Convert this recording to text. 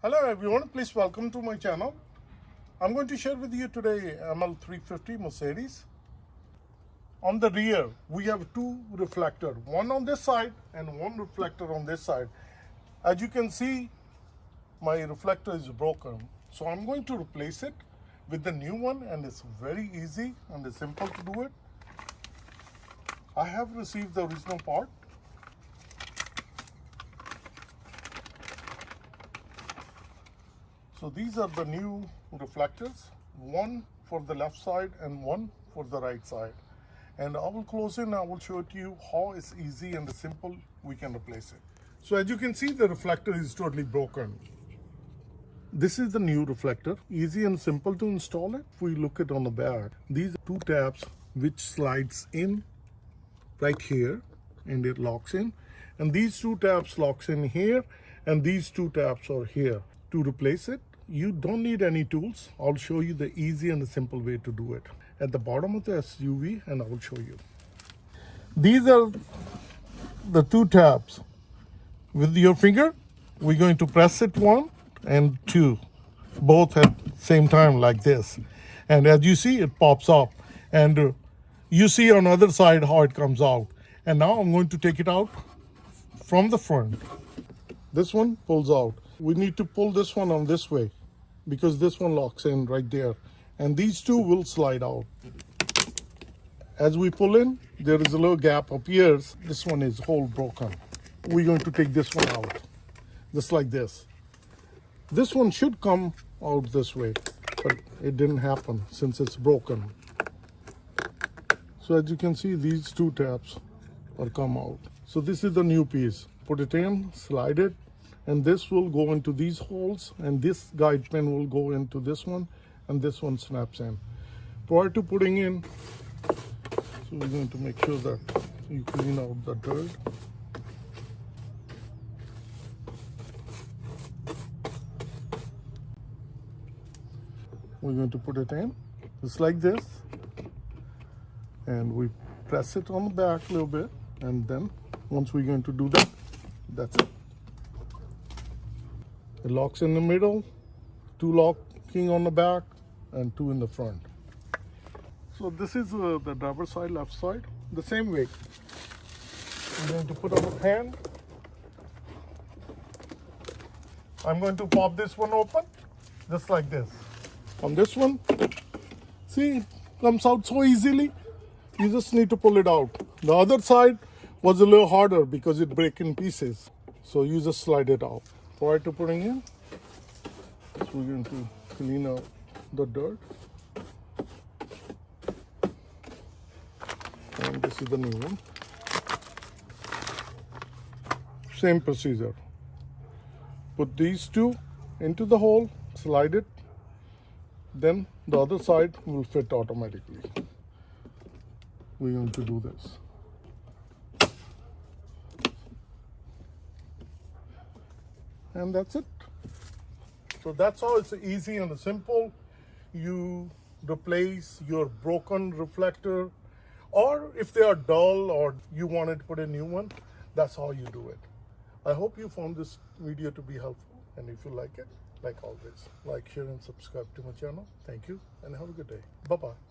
Hello everyone, please welcome to my channel. I'm going to share with you today ML350 Mercedes. On the rear, we have two reflectors, one on this side and one reflector on this side. As you can see, my reflector is broken. So I'm going to replace it with the new one, and it's very easy and it's simple to do it. I have received the original part. So these are the new reflectors, one for the left side and one for the right side. And I will close in, I will show it to you how it's easy and simple we can replace it. So as you can see, the reflector is totally broken. This is the new reflector, easy and simple to install it. If we look at on the back, these are two tabs which slides in right here and it locks in. And these two tabs locks in here and these two tabs are here. To replace it, you don't need any tools. I'll show you the easy and the simple way to do it. At the bottom of the SUV, and I will show you. These are the two tabs. With your finger, we're going to press it one and two, both at the same time like this. And as you see, it pops up. And you see on the other side how it comes out. And now I'm going to take it out from the front. This one pulls out. We need to pull this one on this way because this one locks in right there. And these two will slide out. As we pull in, there is a little gap appears. This one is whole broken. We're going to take this one out, just like this. This one should come out this way, but it didn't happen since it's broken. So as you can see, these two tabs are come out. So this is the new piece. Put it in, slide it, and this will go into these holes, and this guide pin will go into this one, and this one snaps in. Prior to putting in, so we're going to make sure that you clean out the dirt. We're going to put it in, just like this, and we press it on the back a little bit, and then once we're going to do that, that's it. It locks in the middle, two locking on the back, and two in the front. So this is the driver's side, left side, the same way. I'm going to put on the hand. I'm going to pop this one open, just like this. On this one, see, it comes out so easily. You just need to pull it out. The other side was a little harder because it breaks in pieces. So you just slide it out. Prior to putting in, so we're going to clean out the dirt. And this is the new one. Same procedure. Put these two into the hole, slide it, then the other side will fit automatically. We're going to do this. And that's it. So that's how it's easy and simple. You replace your broken reflector, or if they are dull or you wanted to put a new one, that's how you do it. I hope you found this video to be helpful, and if you like it, like always, like, share and subscribe to my channel. Thank you and have a good day. Bye-bye.